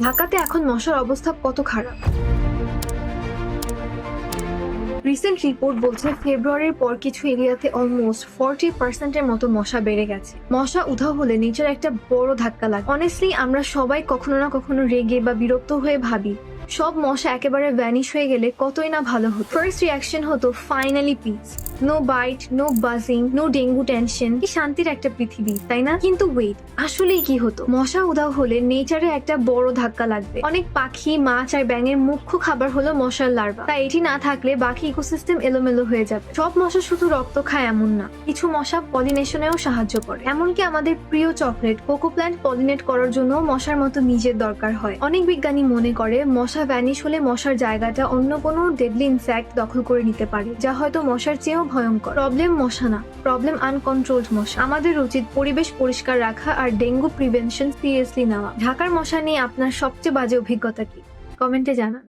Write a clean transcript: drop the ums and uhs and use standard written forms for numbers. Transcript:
ঢাকাতে এখন মশার অবস্থা কত খারাপ। রিসেন্ট রিপোর্ট বলছে ফেব্রুয়ারির পর কিছু এরিয়াতে অলমোস্ট 40% মতো মশা বেড়ে গেছে। মশা উধাও হলে নেচার একটা বড় ধাক্কা লাগে। অনেস্টলি আমরা সবাই কখনো না কখনো রেগে বা বিরক্ত হয়ে ভাবি সব মশা একেবারে ভ্যানিশ হয়ে গেলে কতই না ভালো হতো। ফার্স্ট রিয়াকশন হতো finally peace, no bite, no buzzing, no dengue tension, কি শান্তির একটা পৃথিবী, তাই না? কিন্তু ওয়েট, আসলেই কি হতো? মশা উধাও হলে নেচারে একটা বড় ধাক্কা লাগবে। অনেক পাখি, মাছ আর ব্যাঙের মুখ্য খাবার হলো মশার লার্ভা। তাই এটি না থাকলে বাকি ইকোসিস্টেম এলোমেলো হয়ে যাবে। সব মশা শুধু রক্ত খায় এমন না, কিছু মশা পলিনেশনেও সাহায্য করে। এমনকি আমাদের প্রিয় চকলেট কোকো প্ল্যান্ট পলিনেট করার জন্য মশার মতো নিজের দরকার হয়। অনেক বিজ্ঞানী মনে করে মশা ভ্যানিশ হলে মশার জায়গাটা অন্য কোনো ডেডলি ইনসেক্ট দখল করে নিতে পারে, যা হয়তো মশার চেয়েও ভয়ঙ্কর। প্রবলেম মশা না, প্রবলেম আনকন্ট্রোলড মশা। আমাদের উচিত পরিবেশ পরিষ্কার রাখা আর ডেঙ্গু প্রিভেনশন সিরিয়াসলি নেওয়া। ঢাকার মশা নিয়ে আপনার সবচেয়ে বাজে অভিজ্ঞতা কি? কমেন্টে জানান।